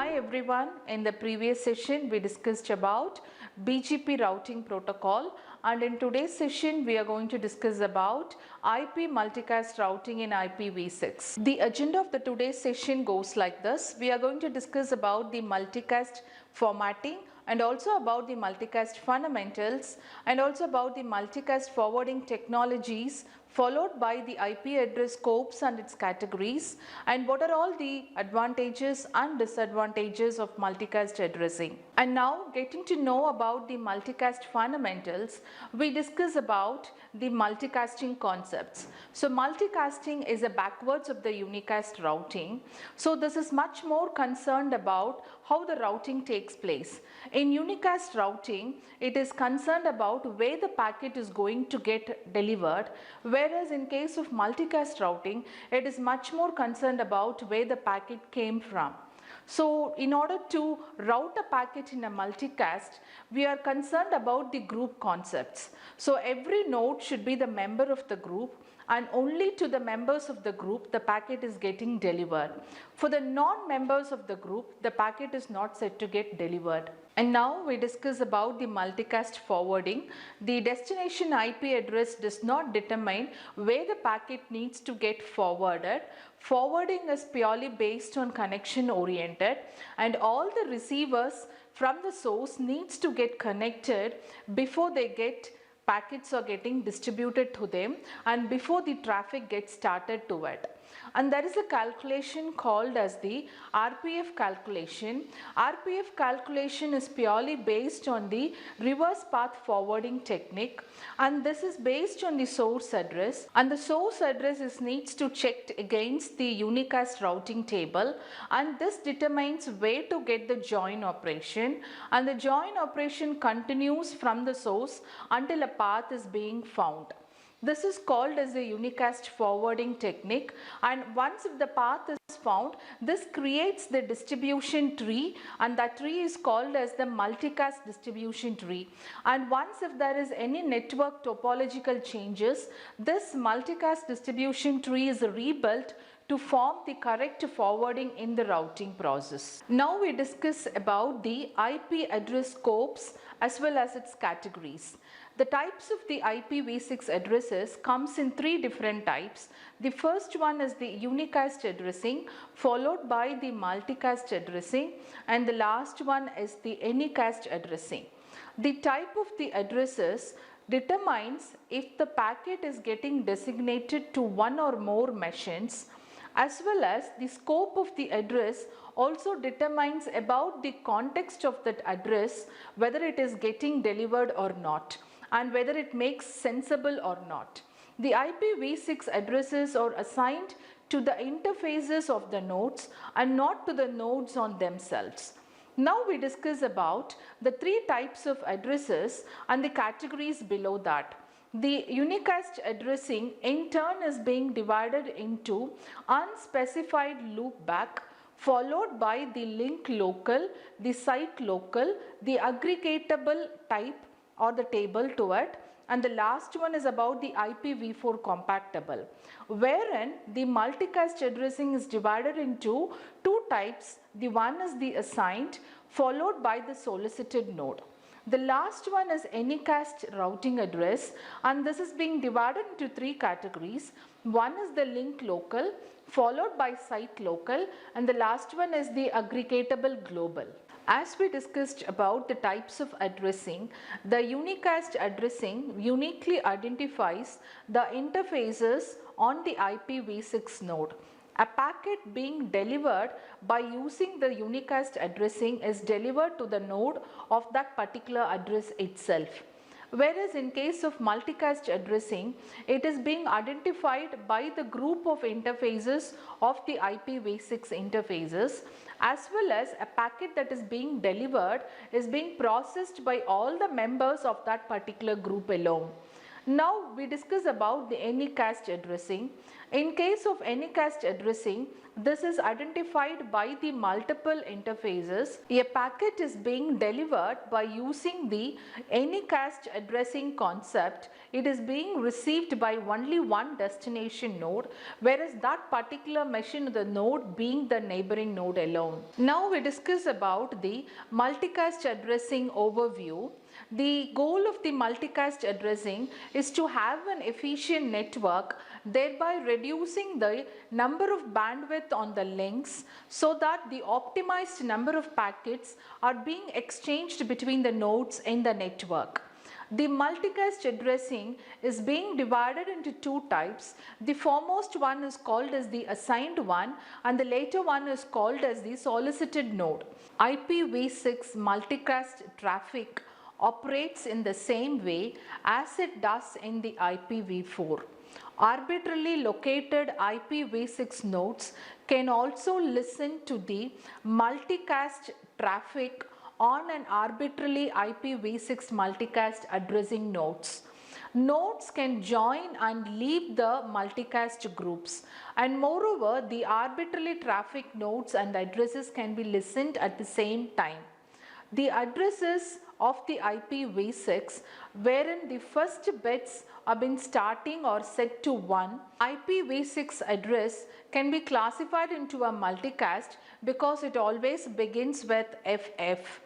Hi everyone, in the previous session we discussed about BGP routing protocol, and in today's session we are going to discuss about IP multicast routing in IPv6. The agenda of the today's session goes like this. We are going to discuss about the multicast formatting and also about the multicast fundamentals and also about the multicast forwarding technologies, followed by the IP address scopes and its categories, and what are all the advantages and disadvantages of multicast addressing. And now, getting to know about the multicast fundamentals, we discuss about the multicasting concepts. So multicasting is a backwards of the unicast routing. So this is much more concerned about how the routing takes place. In unicast routing, it is concerned about where the packet is going to get delivered, whereas in case of multicast routing, it is much more concerned about where the packet came from. So in order to route a packet in a multicast, we are concerned about the group concepts. So every node should be the member of the group, and only to the members of the group the packet is getting delivered. For the non-members of the group, the packet is not said to get delivered. And now we discuss about the multicast forwarding. The destination IP address does not determine where the packet needs to get forwarded. Forwarding is purely based on connection oriented, and all the receivers from the source needs to get connected before they get packets are getting distributed to them and before the traffic gets started to it. And there is a calculation called as the RPF calculation. RPF calculation is purely based on the reverse path forwarding technique, and this is based on the source address, and the source address is needs to checked against the unicast routing table, and this determines where to get the join operation, and the join operation continues from the source until a path is being found. This is called as a unicast forwarding technique, and once if the path is found, this creates the distribution tree, and that tree is called as the multicast distribution tree. And once if there is any network topological changes, this multicast distribution tree is rebuilt to form the correct forwarding in the routing process. Now we discuss about the IP address scopes as well as its categories. The types of the IPv6 addresses comes in three different types. The first one is the unicast addressing, followed by the multicast addressing, and the last one is the anycast addressing. The type of the addresses determines if the packet is getting designated to one or more machines, as well as the scope of the address also determines about the context of that address, whether it is getting delivered or not, and whether it makes sensible or not. The IPv6 addresses are assigned to the interfaces of the nodes and not to the nodes on themselves. Now we discuss about the three types of addresses and the categories below that. The unicast addressing in turn is being divided into unspecified loopback, followed by the link local, the site local, the aggregatable type or the table to it, and the last one is about the IPv4 compatible, wherein the multicast addressing is divided into two types. The one is the assigned, followed by the solicited node. The last one is anycast routing address, and this is being divided into three categories. One is the link local, followed by site local, and the last one is the aggregatable global. As we discussed about the types of addressing, the unicast addressing uniquely identifies the interfaces on the IPv6 node. A packet being delivered by using the unicast addressing is delivered to the node of that particular address itself. Whereas in case of multicast addressing, it is being identified by the group of interfaces of the IPv6 interfaces, as well as a packet that is being delivered is being processed by all the members of that particular group alone. Now we discuss about the anycast addressing. In case of anycast addressing, this is identified by the multiple interfaces. A packet is being delivered by using the anycast addressing concept. It is being received by only one destination node, whereas that particular machine, the node being the neighboring node alone. Now we discuss about the multicast addressing overview. The goal of the multicast addressing is to have an efficient network, thereby reducing the number of bandwidth on the links so that the optimized number of packets are being exchanged between the nodes in the network. The multicast addressing is being divided into two types. The foremost one is called as the assigned one and the later one is called as the solicited node. IPv6 multicast traffic operates in the same way as it does in the IPv4. Arbitrarily located IPv6 nodes can also listen to the multicast traffic on an arbitrarily IPv6 multicast addressing nodes. Nodes can join and leave the multicast groups, and moreover the arbitrarily traffic nodes and addresses can be listened at the same time. The addresses of the IPv6 wherein the first bits have been starting or set to 1, IPv6 address can be classified into a multicast because it always begins with FF.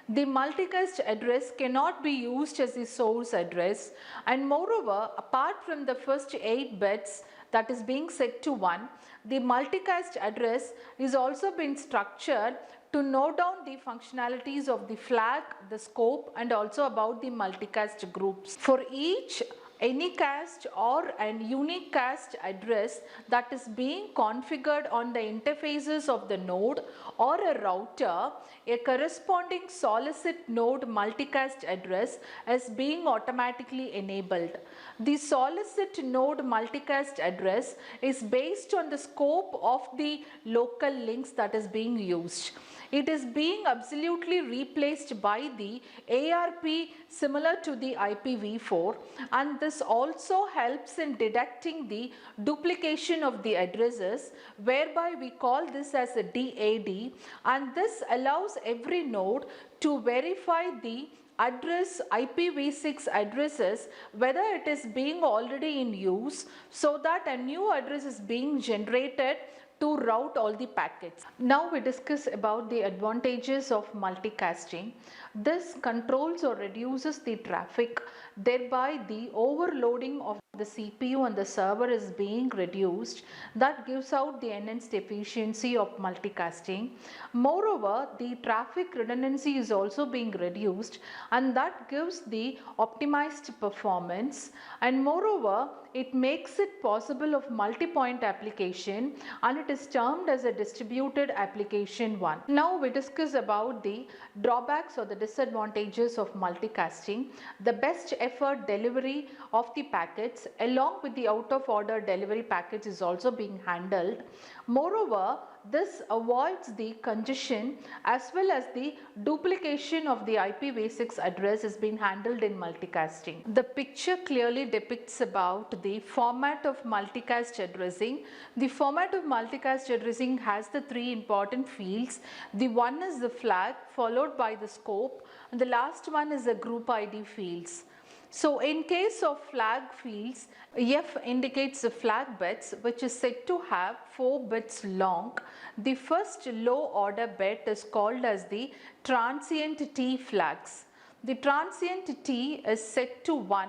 The multicast address cannot be used as the source address, and moreover, apart from the first 8 bits that is being set to 1, the multicast address is also been structured to note down the functionalities of the flag, the scope, and also about the multicast groups. For each anycast or an unique cast address that is being configured on the interfaces of the node or a router, a corresponding solicit node multicast address is being automatically enabled. The solicit node multicast address is based on the scope of the local links that is being used. It is being absolutely replaced by the ARP similar to the IPv4, and this also helps in detecting the duplication of the addresses, whereby we call this as a DAD, and this allows every node to verify the address IPv6 addresses whether it is being already in use, so that a new address is being generated to route all the packets. Now we discuss about the advantages of multicasting. This controls or reduces the traffic, thereby the overloading of the CPU and the server is being reduced. That gives out the enhanced efficiency of multicasting. Moreover, the traffic redundancy is also being reduced, and that gives the optimized performance, and moreover it makes it possible of multi-point application, and it is termed as a distributed application one. Now we discuss about the drawbacks or the disadvantages of multicasting. The best effort delivery of the packets along with the out of order delivery packets is also being handled. Moreover, this avoids the congestion as well as the duplication of the IPv6 address is being handled in multicasting. The picture clearly depicts about the format of multicast addressing. The format of multicast addressing has the 3 important fields. The one is the flag, followed by the scope, and the last one is the group ID fields. So in case of flag fields, F indicates the flag bits, which is said to have 4 bits long. The first low order bit is called as the transient T flags. The transient T is set to 1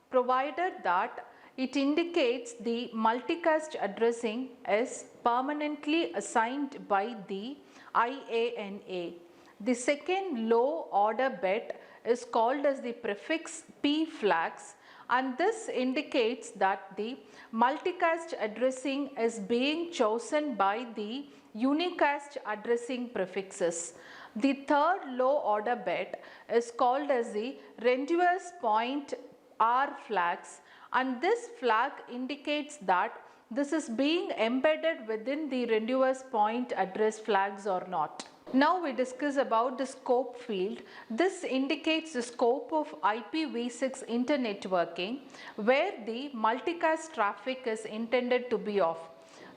provided that it indicates the multicast addressing is permanently assigned by the IANA. The second low order bit is called as the prefix P flags, and this indicates that the multicast addressing is being chosen by the unicast addressing prefixes. The third low order bit is called as the renderer's point R flags, and this flag indicates that this is being embedded within the renderer's point address flags or not. Now we discuss about the scope field. This indicates the scope of IPv6 internetworking where the multicast traffic is intended to be of.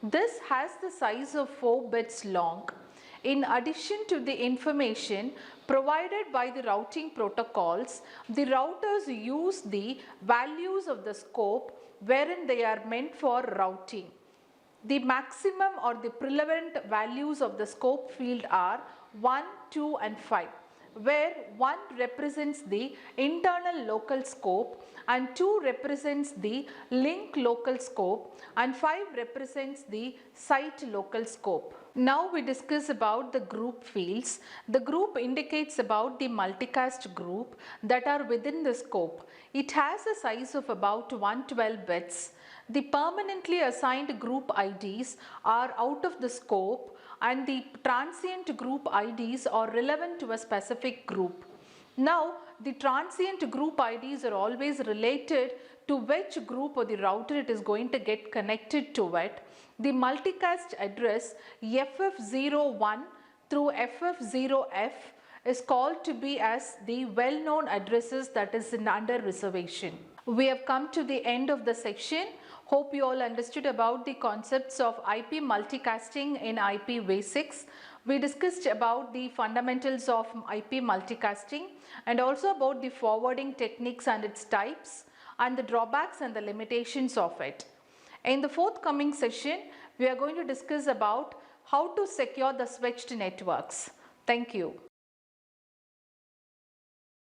This has the size of 4 bits long. In addition to the information provided by the routing protocols, the routers use the values of the scope wherein they are meant for routing. The maximum or the prevalent values of the scope field are 1, 2 and 5, where 1 represents the internal local scope and 2 represents the link local scope and 5 represents the site local scope. Now we discuss about the group fields. The group indicates about the multicast group that are within the scope. It has a size of about 112 bits. The permanently assigned group IDs are out of the scope and the transient group IDs are relevant to a specific group. Now, the transient group IDs are always related to which group or the router it is going to get connected to it. The multicast address FF01 through FF0F is called to be as the well-known addresses that is under reservation. We have come to the end of the section. Hope you all understood about the concepts of IP multicasting in IPv6. We discussed about the fundamentals of IP multicasting and also about the forwarding techniques and its types and the drawbacks and the limitations of it. In the forthcoming session, we are going to discuss about how to secure the switched networks. Thank you.